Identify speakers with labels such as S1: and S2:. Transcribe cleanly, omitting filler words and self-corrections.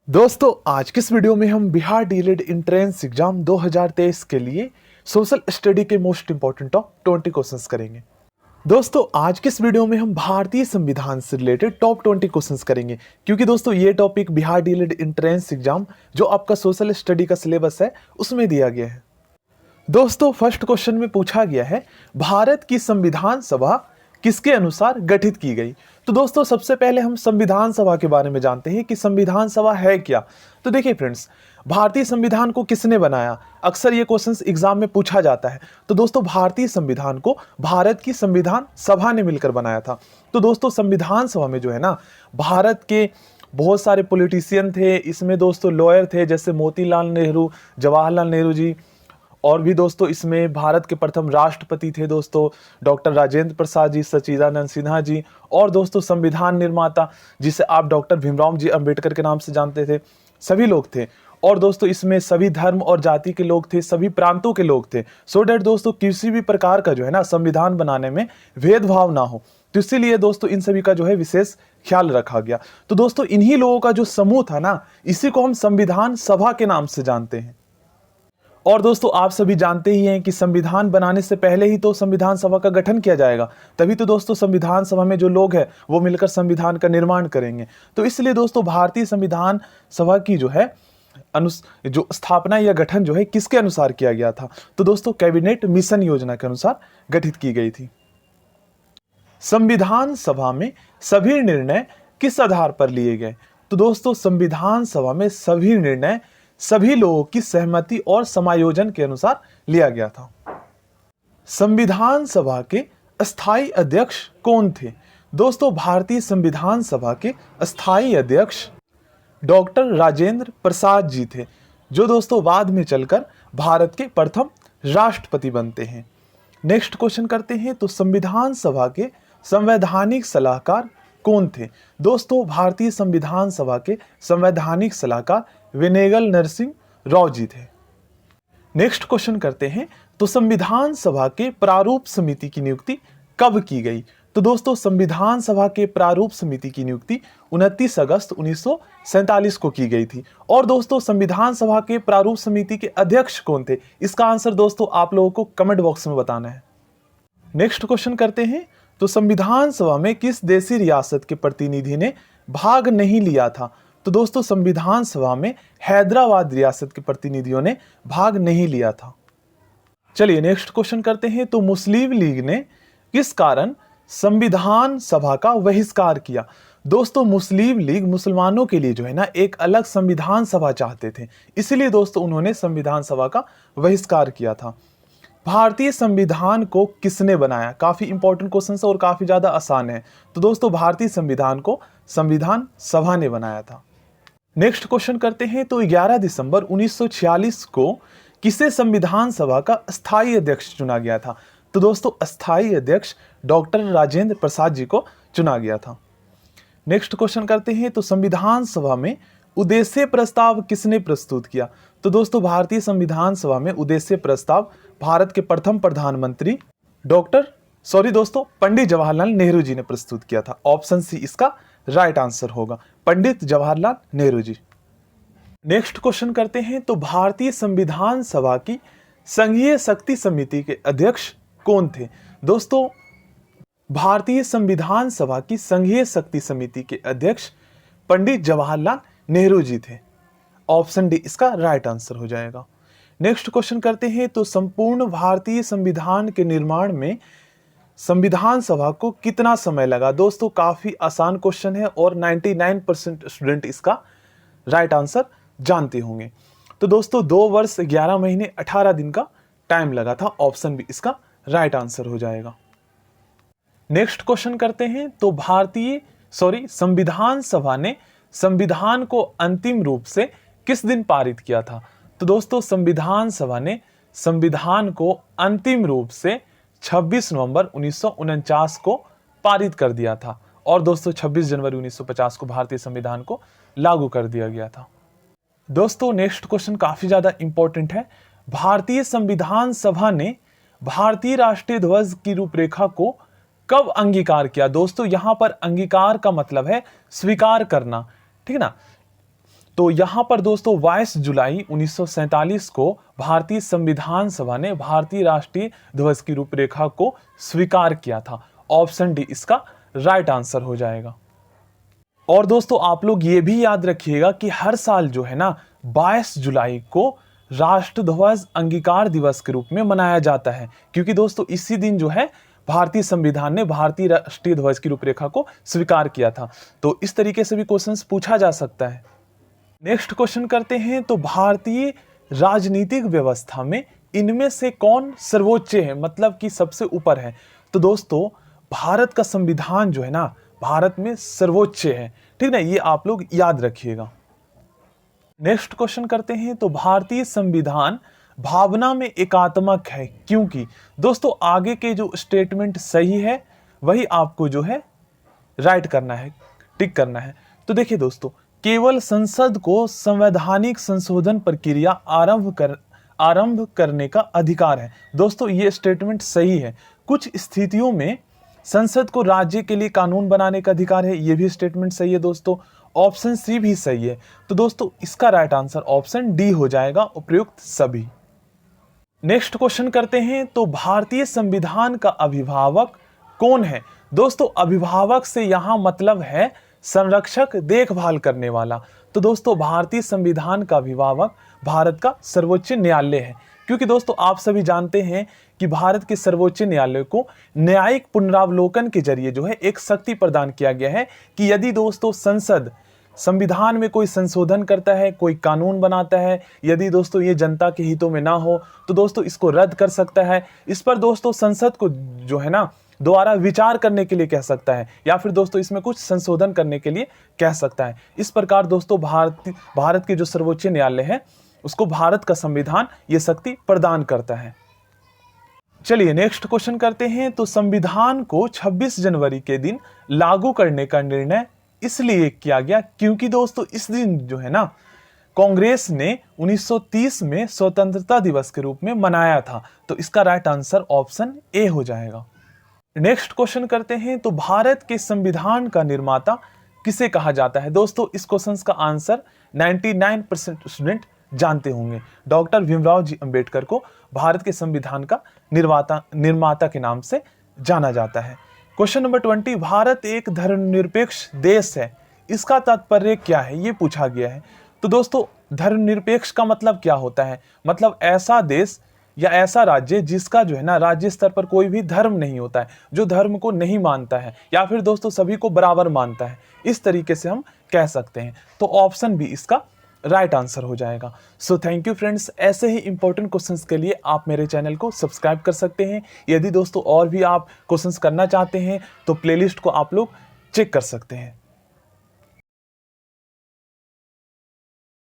S1: दोस्तों आज के इस वीडियो में हम बिहार डीएलएड एंट्रेंस एग्जाम 2023 के लिए सोशल स्टडी के मोस्ट इंपॉर्टेंट टॉप 20 क्वेश्चंस करेंगे। दोस्तों आज के इस वीडियो में हम भारतीय संविधान से रिलेटेड टॉप 20 क्वेश्चंस करेंगे, क्योंकि दोस्तों ये topic Bihar DElEd entrance exam जो आपका सोशल स्टडी का सिलेबस है उसमें दिया गया है। दोस्तों फर्स्ट क्वेश्चन में पूछा गया है भारत की संविधान सभा किसके अनुसार गठित की गई। तो दोस्तों सबसे पहले हम संविधान सभा के बारे में जानते हैं कि संविधान सभा है क्या। तो देखिए फ्रेंड्स, भारतीय संविधान को किसने बनाया, अक्सर ये क्वेश्चंस एग्जाम में पूछा जाता है। तो दोस्तों भारतीय संविधान को भारत की संविधान सभा ने मिलकर बनाया था। तो दोस्तों संविधान सभा में जो है ना, भारत के बहुत सारे पॉलिटिशियन थे, इसमें दोस्तों लॉयर थे जैसे मोतीलाल नेहरू, जवाहरलाल नेहरू जी, और भी दोस्तों इसमें भारत के प्रथम राष्ट्रपति थे दोस्तों डॉक्टर राजेंद्र प्रसाद जी, सच्चिदानंद सिन्हा जी, और दोस्तों संविधान निर्माता जिसे आप डॉक्टर भीमराव जी अंबेडकर के नाम से जानते थे, सभी लोग थे। और दोस्तों इसमें सभी धर्म और जाति के लोग थे, सभी प्रांतों के लोग थे, सो डैट दोस्तों किसी भी प्रकार का जो है ना संविधान बनाने में भेदभाव ना हो। तो इसीलिए दोस्तों इन सभी का जो है विशेष ख्याल रखा गया। तो दोस्तों इन्हीं लोगों का जो समूह था ना, इसी को हम संविधान सभा के नाम से जानते हैं। और दोस्तों आप सभी जानते ही हैं कि संविधान बनाने से पहले ही तो संविधान सभा का गठन किया जाएगा, तभी तो दोस्तों संविधान सभा में जो लोग हैं वो मिलकर संविधान का निर्माण करेंगे। तो इसलिए दोस्तों भारतीय संविधान सभा की जो है जो स्थापना या गठन जो है किसके अनुसार किया गया था, तो दोस्तों कैबिनेट मिशन योजना के अनुसार गठित की गई थी। संविधान सभा में सभी निर्णय किस आधार पर लिए गए, तो दोस्तों संविधान सभा में सभी निर्णय सभी लोगों की सहमति और समायोजन के अनुसार लिया गया था। संविधान सभा के अस्थायी अध्यक्ष कौन थे, दोस्तों भारतीय संविधान सभा के अस्थायी अध्यक्ष डॉक्टर राजेंद्र प्रसाद जी थे, जो दोस्तों बाद में चलकर भारत के प्रथम राष्ट्रपति बनते हैं। नेक्स्ट क्वेश्चन करते हैं, तो संविधान सभा के संवैधानिक सलाहकार कौन थे, दोस्तों भारतीय संविधान सभा के संवैधानिक सलाहकार वेनेगल नरसिंह राव जी थे। नेक्स्ट क्वेश्चन करते हैं, तो संविधान सभा के प्रारूप समिति की नियुक्ति कब की गई, तो दोस्तों संविधान सभा के प्रारूप समिति की नियुक्ति 29 अगस्त 1947 को की गई थी। और दोस्तों संविधान सभा के प्रारूप समिति के अध्यक्ष कौन थे, इसका आंसर दोस्तों आप लोगों को कमेंट बॉक्स में बताना है। नेक्स्ट क्वेश्चन करते हैं, तो संविधान सभा में किस देशी रियासत के प्रतिनिधि ने भाग नहीं लिया था, तो दोस्तों संविधान सभा में हैदराबाद रियासत के प्रतिनिधियों ने भाग नहीं लिया था। चलिए नेक्स्ट क्वेश्चन करते हैं, तो मुस्लिम लीग ने किस कारण संविधान सभा का बहिष्कार किया, दोस्तों मुस्लिम लीग मुसलमानों के लिए जो है ना एक अलग संविधान सभा चाहते थे, इसलिए दोस्तों उन्होंने संविधान सभा का बहिष्कार किया था। भारतीय संविधान को किसने बनाया, काफी इंपॉर्टेंट क्वेश्चन है और काफी ज्यादा आसान है। तो दोस्तों भारतीय संविधान को संविधान सभा ने बनाया था। नेक्स्ट क्वेश्चन करते हैं, तो 11 दिसंबर 1946 को किसे संविधान सभा का स्थायी अध्यक्ष चुना गया था, तो दोस्तों स्थायी अध्यक्ष डॉक्टर राजेंद्र प्रसाद जी को चुना गया था। नेक्स्ट क्वेश्चन करते हैं, तो संविधान सभा में उद्देश्य प्रस्ताव किसने प्रस्तुत किया, तो दोस्तों भारतीय संविधान सभा में उद्देश्य प्रस्ताव भारत के प्रथम प्रधानमंत्री पंडित जवाहरलाल नेहरू जी ने प्रस्तुत किया था। ऑप्शन सी इसका राइट आंसर होगा, पंडित जवाहरलाल नेहरू जी। नेक्स्ट क्वेश्चन करते हैं, तो भारतीय संविधान सभा की संघीय शक्ति समिति के अध्यक्ष कौन थे, दोस्तों भारतीय संविधान सभा की संघीय शक्ति समिति के अध्यक्ष पंडित जवाहरलाल नेहरू जी थे। ऑप्शन डी इसका राइट आंसर हो जाएगा। नेक्स्ट क्वेश्चन करते हैं, तो संपूर्ण भारतीय संविधान के निर्माण में संविधान सभा को कितना समय लगा, दोस्तों काफी आसान क्वेश्चन है और 99% स्टूडेंट इसका राइट आंसर जानते होंगे। तो दोस्तों 2 वर्ष 11 महीने 18 दिन का टाइम लगा था। ऑप्शन बी इसका राइट आंसर हो जाएगा। नेक्स्ट क्वेश्चन करते हैं, तो संविधान सभा ने संविधान को अंतिम रूप से किस दिन पारित किया था, तो दोस्तों संविधान सभा ने संविधान को अंतिम रूप से 26 नवंबर 1949 को पारित कर दिया था। और दोस्तों 26 जनवरी 1950 को भारतीय संविधान को लागू कर दिया गया था। दोस्तों नेक्स्ट क्वेश्चन काफी ज्यादा इंपॉर्टेंट है, भारतीय संविधान सभा ने भारतीय राष्ट्रीय ध्वज की रूपरेखा को कब अंगीकार किया, दोस्तों यहां पर अंगीकार का मतलब है स्वीकार करना, ठीक है ना। तो यहाँ पर दोस्तों 22 जुलाई 1947 को भारतीय संविधान सभा ने भारतीय राष्ट्रीय ध्वज की रूपरेखा को स्वीकार किया था। ऑप्शन डी इसका राइट आंसर हो जाएगा। और दोस्तों आप लोग ये भी याद रखिएगा कि हर साल जो है ना 22 जुलाई को राष्ट्र ध्वज अंगीकार दिवस के रूप में मनाया जाता है, क्योंकि दोस्तों इसी दिन जो है भारतीय संविधान ने भारतीय राष्ट्रीय ध्वज की रूपरेखा को स्वीकार किया था। तो इस तरीके से भी क्वेश्चंस पूछा जा सकता है। नेक्स्ट क्वेश्चन करते हैं। तो भारतीय राजनीतिक व्यवस्था में इनमें से कौन सर्वोच्च है, मतलब कि सबसे ऊपर है। तो दोस्तों भारत का संविधान जो है ना भारत में सर्वोच्च है, ठीक ना, ये आप लोग याद रखिएगा। नेक्स्ट क्वेश्चन करते हैं। तो भारतीय संविधान भावना में एकात्मक है क्योंकि। दोस्तों आगे के जो स्टेटमेंट सही है वही आपको जो है राइट करना है, टिक करना है। तो देखिए दोस्तों, केवल संसद को संवैधानिक संशोधन प्रक्रिया आरंभ करने का अधिकार है। दोस्तों ये स्टेटमेंट सही है। कुछ स्थितियों में संसद को राज्य के लिए कानून बनाने का अधिकार है, ये भी स्टेटमेंट सही है दोस्तों। ऑप्शन सी भी सही है। तो दोस्तों इसका राइट आंसर ऑप्शन डी हो जाएगा, उपयुक्त सभी। नेक्स्ट क्वेश्चन करते हैं। तो भारतीय संविधान का अभिभावक कौन है। दोस्तों अभिभावक से यहां मतलब है संरक्षक, देखभाल करने वाला। तो दोस्तों भारतीय संविधान का अभिभावक भारत का सर्वोच्च न्यायालय है, क्योंकि दोस्तों आप सभी जानते हैं कि भारत के सर्वोच्च न्यायालय को न्यायिक पुनरावलोकन के जरिए जो है एक शक्ति प्रदान किया गया है कि यदि दोस्तों संसद संविधान में कोई संशोधन करता है, कोई कानून बनाता है, यदि दोस्तों ये जनता के हितों में ना हो तो दोस्तों इसको रद्द कर सकता है। इस पर दोस्तों संसद को जो है ना दोबारा विचार करने के लिए कह सकता है, या फिर दोस्तों इसमें कुछ संशोधन करने के लिए कह सकता है। इस प्रकार दोस्तों भारत के जो सर्वोच्च न्यायालय है उसको भारत का संविधान ये शक्ति प्रदान करता है। चलिए नेक्स्ट क्वेश्चन करते हैं। तो संविधान को 26 जनवरी के दिन लागू करने का निर्णय इसलिए किया गया क्योंकि दोस्तों इस दिन जो है ना कांग्रेस ने 1930 में स्वतंत्रता दिवस के रूप में मनाया था। तो इसका राइट आंसर ऑप्शन ए हो जाएगा। नेक्स्ट क्वेश्चन करते हैं। तो भारत के संविधान का निर्माता किसे कहा जाता है। दोस्तों इस क्वेश्चन का आंसर 99% स्टूडेंट जानते होंगे। डॉक्टर भीमराव जी अंबेडकर को भारत के संविधान का निर्माता के नाम से जाना जाता है। क्वेश्चन नंबर 20, भारत एक धर्मनिरपेक्ष देश है, इसका तात्पर्य क्या है, ये पूछा गया है। तो दोस्तों धर्मनिरपेक्ष का मतलब क्या होता है, मतलब ऐसा देश या ऐसा राज्य जिसका जो है ना राज्य स्तर पर कोई भी धर्म नहीं होता है, जो धर्म को नहीं मानता है या फिर दोस्तों सभी को बराबर मानता है, इस तरीके से हम कह सकते हैं। तो ऑप्शन बी इसका राइट आंसर हो जाएगा। So thank you friends. ऐसे ही इंपॉर्टेंट क्वेश्चंस के लिए आप मेरे चैनल को सब्सक्राइब कर सकते हैं। यदि दोस्तों और भी आप क्वेश्चंस करना चाहते हैं तो प्लेलिस्ट को आप लोग चेक कर सकते हैं।